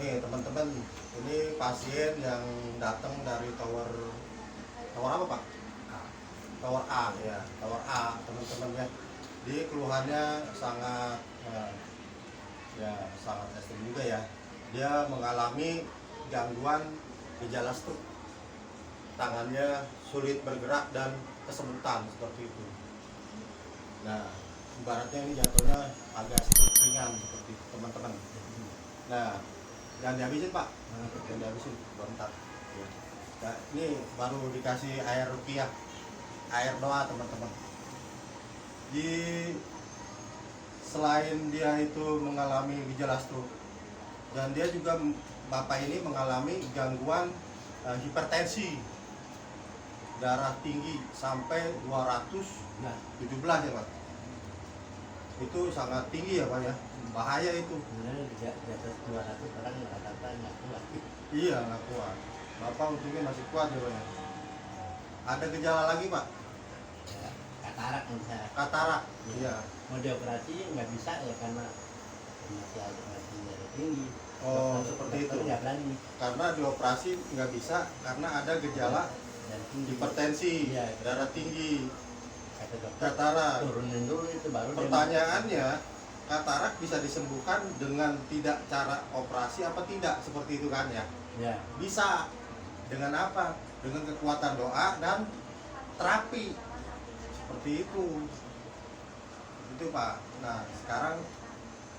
Nih teman-teman, ini pasien yang datang dari tower tower apa Pak? Tower A ya, tower A teman-teman ya. Di keluhannya sangat ya sangat ekstrim juga ya. Dia mengalami gangguan gejala stroke, tangannya sulit bergerak dan kesemutan seperti itu. Nah, ibaratnya ini jatuhnya agak sedikit ringan seperti itu teman-teman. Nah, jangan dihabisin Pak, jangan dihabisin, bentar. Ya. Nah, ini baru dikasih air rupiah, air doa teman-teman. Di selain dia itu mengalami gejala stroke, dan dia juga bapak ini mengalami gangguan hipertensi, darah tinggi sampai 217 ya Pak. Itu sangat tinggi ya Pak ya, bahaya itu. Sebenarnya di atas 200 orang rata-rata nggak kuat. Iya nggak kuat. Bapak untungnya masih kuat ya Pak ya. Ada gejala lagi Pak? Ya, katarak misalnya. Katarak. Iya. Mau dioperasi nggak bisa ya karena masih darah tinggi. Oh seperti itu. Nggak berani. Karena dioperasi nggak bisa karena ada gejala Dan tinggi. hipertensi, Iya, darah tinggi, kata dokter katarak. turunin dulu itu baru. Pertanyaannya, katarak bisa disembuhkan dengan tidak cara operasi apa tidak seperti itu kan ya? Ya. Bisa. Dengan apa? Dengan kekuatan doa dan terapi. Seperti itu. Itu Pak. Nah sekarang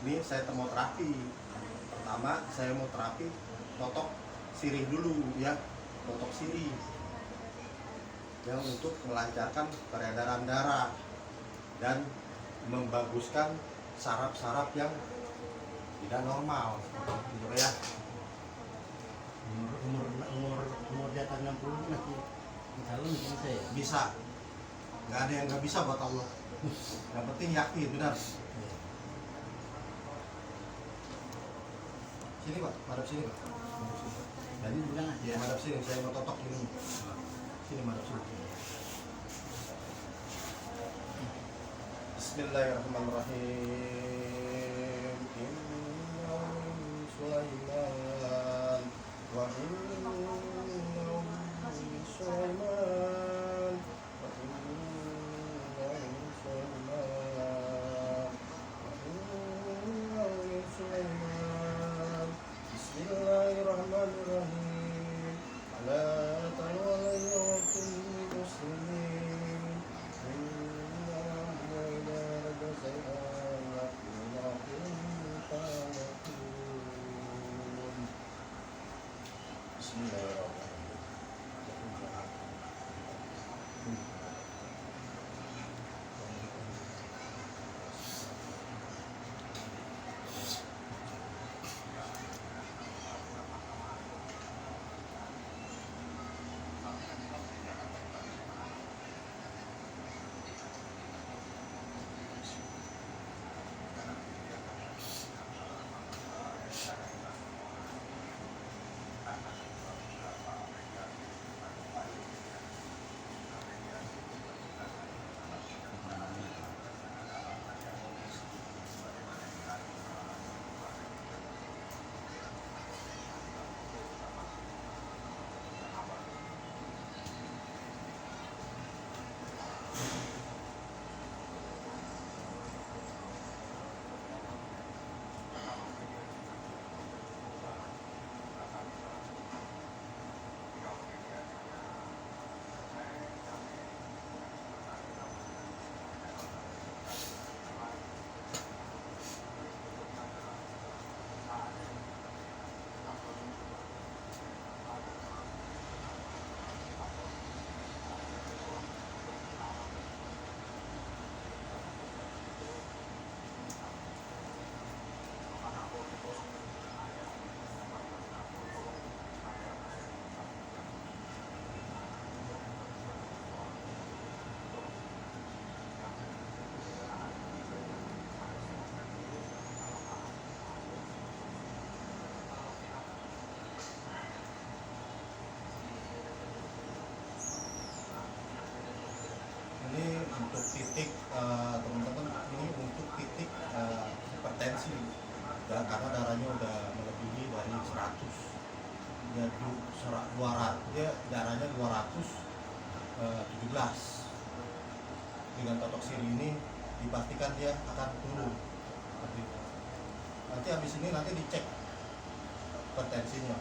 ini saya mau terapi. Pertama saya mau terapi totok sirih dulu ya, totok sirih yang untuk melancarkan peredaran darah dan membaguskan saraf-saraf yang tidak normal gitu ya. Umur di atas 60 masih tahun bisa ya? Bisa, nggak ada yang nggak bisa buat Allah. Yang penting yakin benar. Sini Pak, madep sini Pak. Jadi bilang aja. Ya madep sini, saya mau totok ini. Sini madep sini. Bismillahirrahmanirrahim. Inna min Sulaiman wa inna min Sulaiman wa inna min Sulaiman wa inna min Sulaiman. Bismillahirrahmanirrahim. Ala ta'alayya wa kulli muslimin. Untuk titik teman-teman, ini untuk titik hipertensi dan karena darahnya udah melebihi dari dari 100, dia 200, dia darahnya 217. Dengan totok siri ini dipastikan dia akan turun seperti itu. Nanti habis ini nanti dicek hipertensinya.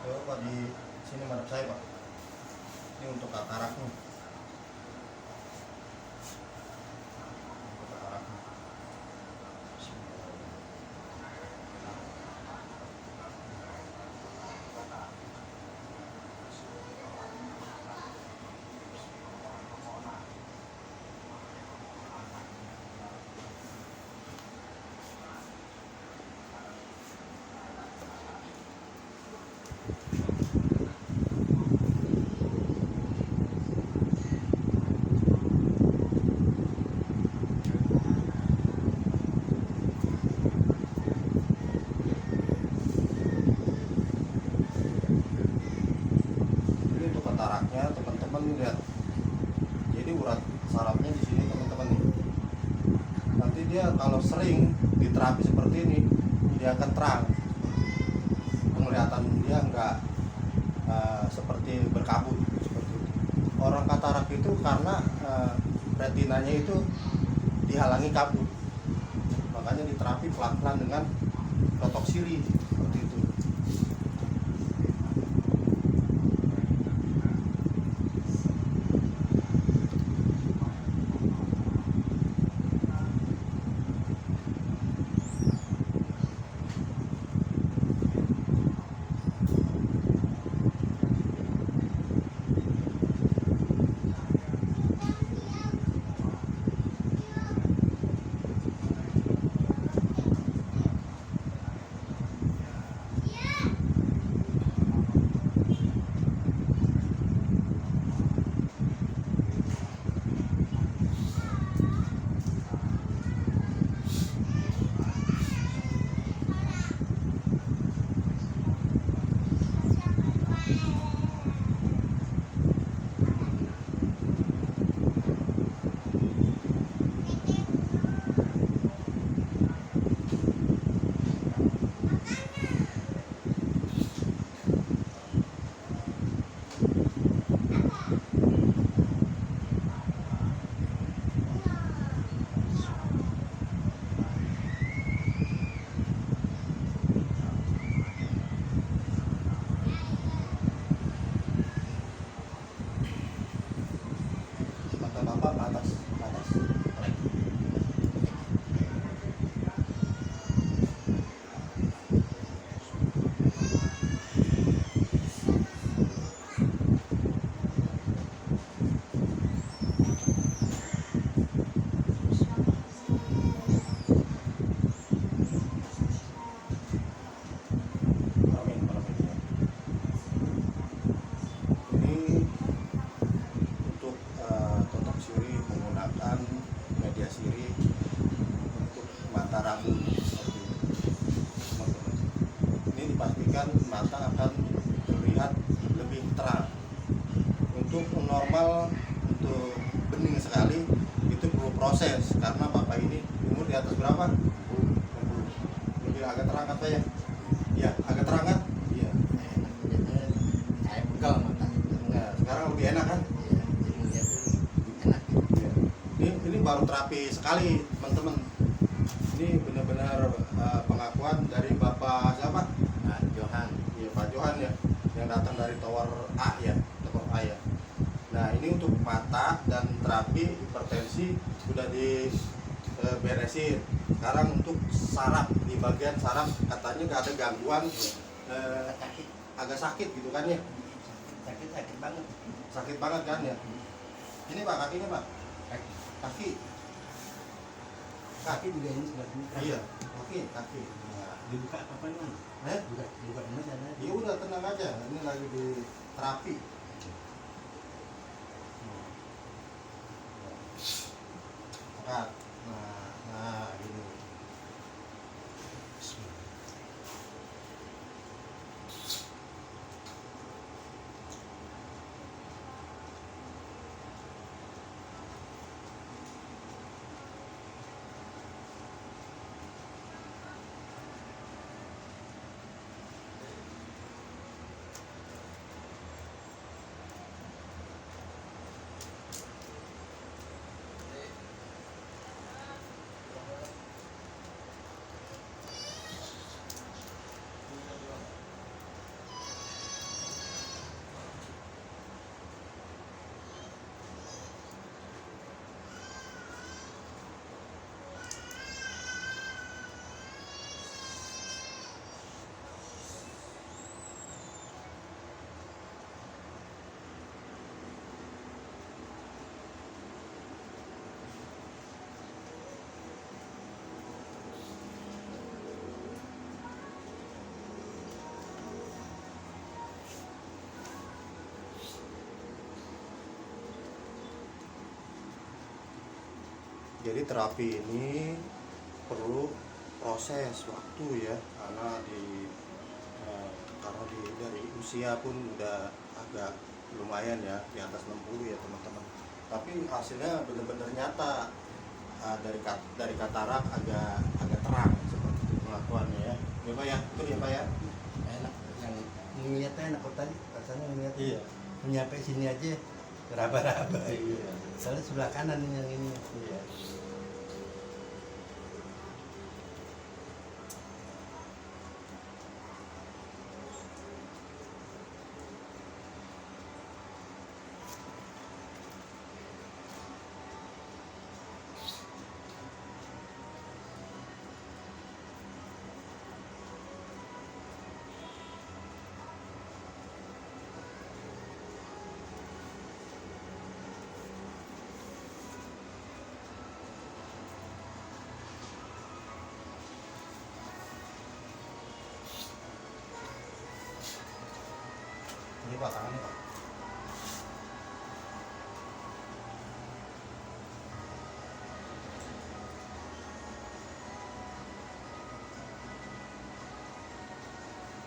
Coba di sini madep saya Pak. Ini untuk kataraknya. Untuk kataraknya. Ini untuk kataraknya teman-teman lihat. Jadi urat sarafnya di sini teman-teman nih. Nanti dia kalau sering diterapi seperti ini, dia akan terang. Penglihatan dia enggak seperti berkabut seperti itu. Orang katarak itu karena retinanya itu dihalangi kabut. Makanya diterapi pelan-pelan dengan totok siri seperti itu. Mata bapak ke atas, ke atas. Amin, amin. Ini untuk totok siri menggunakan media siri untuk mata rambut seperti itu, teman-teman. Ini dipastikan mata akan terlihat lebih terang. Untuk normal, untuk bening sekali itu perlu proses karena bapak ini umur di atas berapa? 60. Lebih agak terang apa ya? Ya, agak terang kan? Iya. Saya pegal mata. Nah, sekarang lebih enak kan? Iya, jadi lihat enak. Ya. Ini baru terapi sekali teman-teman. Ini benar-benar pengakuan dari Bapak siapa? Nah, Johan. Iya, Pak Johan ya, yang datang dari Tower A ya, Tower A ya. Nah, ini untuk mata dan terapi hipertensi sudah diberesin. Sekarang untuk saraf, di bagian saraf katanya nggak ada gangguan Kaki. agak sakit gitu kan ya? Sakit banget. Sakit banget kan ya? Ini Pak, kakinya Pak. Kaki. Kaki. Kaki juga ini sudah buka. Iya, kaki. Nah. Dibuka apa nih? Buka ini sana. Ya udah tenang aja, ini lagi di terapi. Angkat. Nah gini. Jadi terapi ini perlu proses waktu ya, karena dari usia pun udah agak lumayan ya, di atas 60 ya teman-teman. Tapi hasilnya benar-benar nyata. Dari katarak agak terang seperti itu pengakuannya ya. Ya Pak ya, betul ya Pak ya. Enak, yang ngeliatnya enak kok tadi. Rasanya ngeliat. Iya. Nyampe sini aja raba-raba. Iya. Soalnya sebelah kanan ini yang ini. Iya. Ini Pak, tangannya Pak.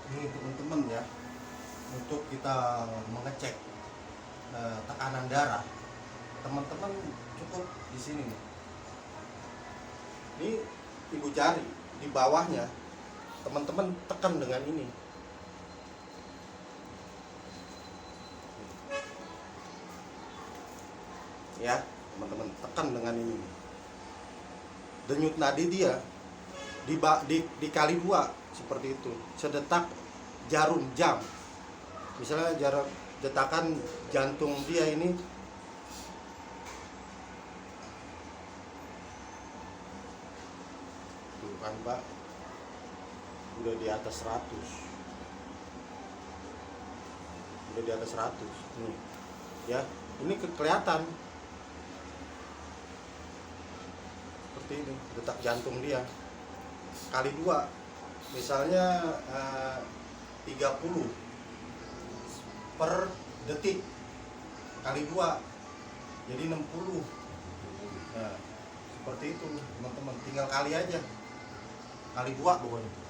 Ini teman-teman ya, untuk kita mengecek tekanan darah, teman-teman cukup di sini nih. Ini ibu jari di bawahnya, teman-teman tekan dengan ini. Ya teman-teman, tekan dengan ini. Denyut nadi dia dikali 2 seperti itu, sedetak jarum jam. Misalnya jarak detakan jantung dia ini tuh kan Pak, udah di atas 100, udah di atas 100 nih ya. Ini kelihatan seperti ini, detak jantung dia kali 2. Misalnya 30 per detik kali 2 jadi 60. Nah, seperti itu teman-teman, tinggal kali aja, kali 2 pokoknya.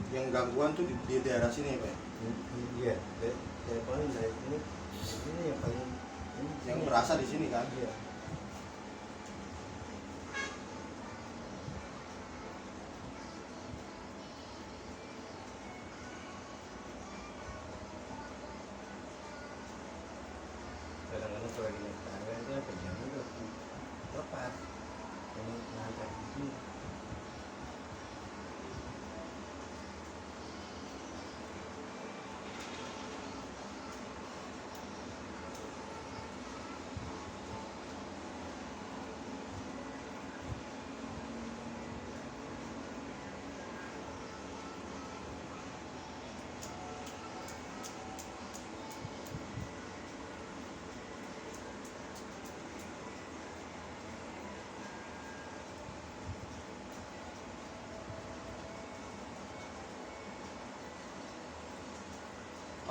Yang gangguan tuh di daerah sini ya Pak? Iya, saya paling dari ini yang paling ini, Yang berasa di sini kan? Iya.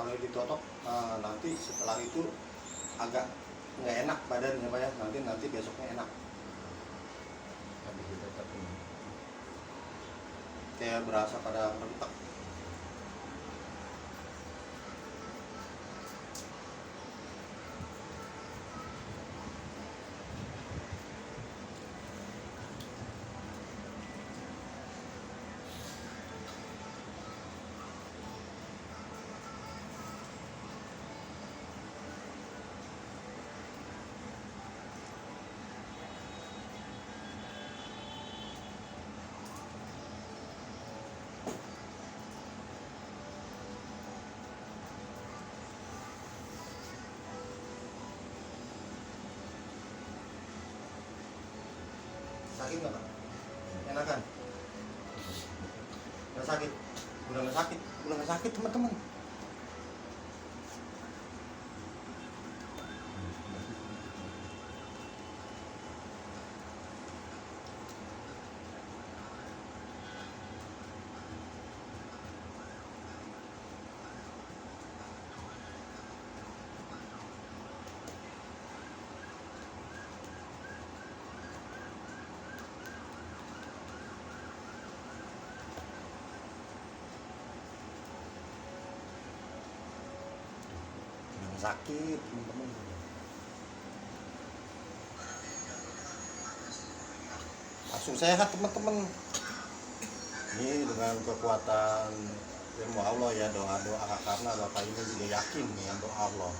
kalau ditotok nanti setelah itu agak nggak enak badannya Pak ya, nanti besoknya enak habis ditutup ini. kayak berasa pada rentak. Sakit nggak Pak? Enakan? Nggak sakit? Udah nggak sakit? Udah nggak sakit teman-teman. Udah nggak sakit teman-teman. Langsung sehat teman-teman. Ini dengan kekuatan ilmu Allah ya, doa-doa karena Bapak ini juga yakin dengan doa Allah.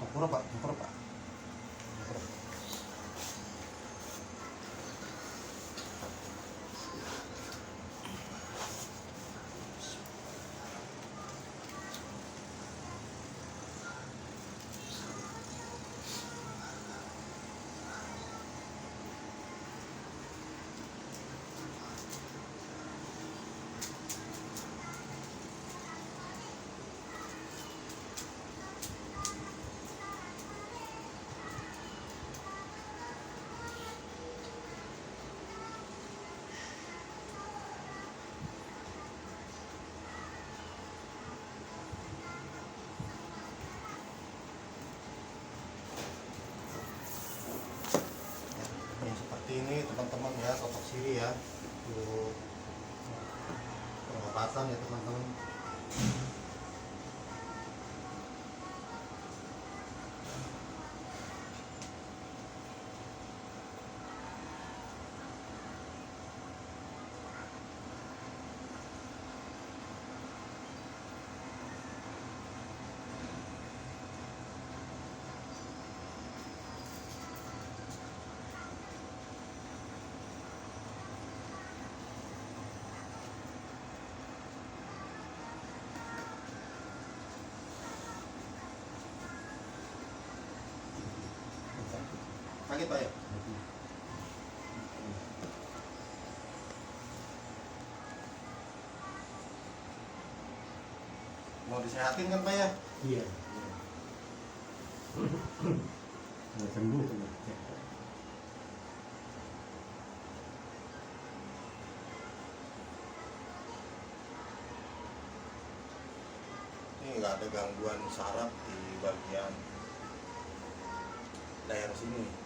Tempura Pak, tempura Pak. Tempura. Yang seperti ini teman-teman ya, totok siri ya, untuk pengobatan ya teman-teman. Sakit Pak ya? Mau disehatin kan Pak ya? Iya. Mau sembuh kan? Ini nggak ada gangguan saraf di bagian leher sini.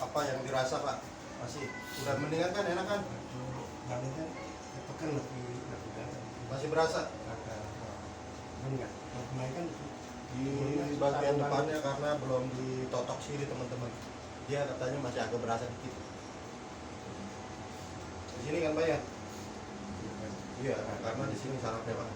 apa yang dirasa Pak? Masih udah mendingan kan, enak kan? Badannya tekan lebih dalam. Masih berasa? Agak enggak. Kemarin kan Di bagian depannya karena belum ditotok sini teman-teman. Dia katanya masih agak berasa dikit. Di sini kan Pak ya? Iya, karena di sini sarafnya Pak.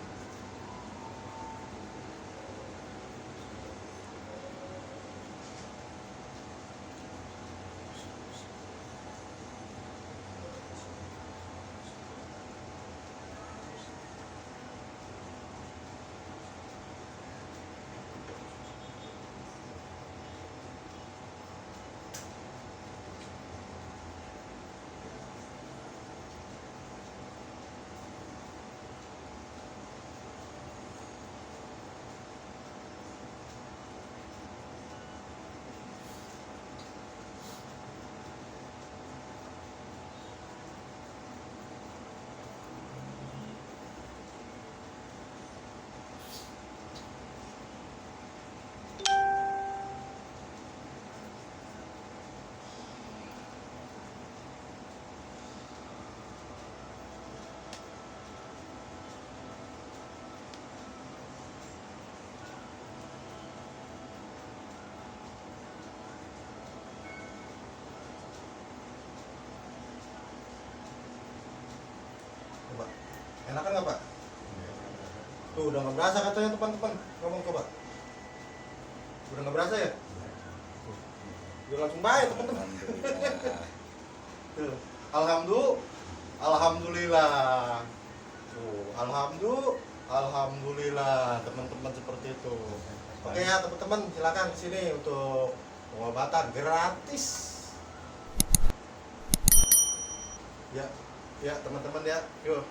Coba. Enakan nggak Pak? Tuh udah nggak berasa katanya teman-teman. Ngomong coba. Udah nggak berasa ya? Udah langsung baik teman-teman. Tuh. Alhamdulillah. Tuh, alhamdulillah teman-teman seperti itu. Oke ya teman-teman, silakan sini untuk pengobatan gratis. Ya, ya teman-teman ya, yuk.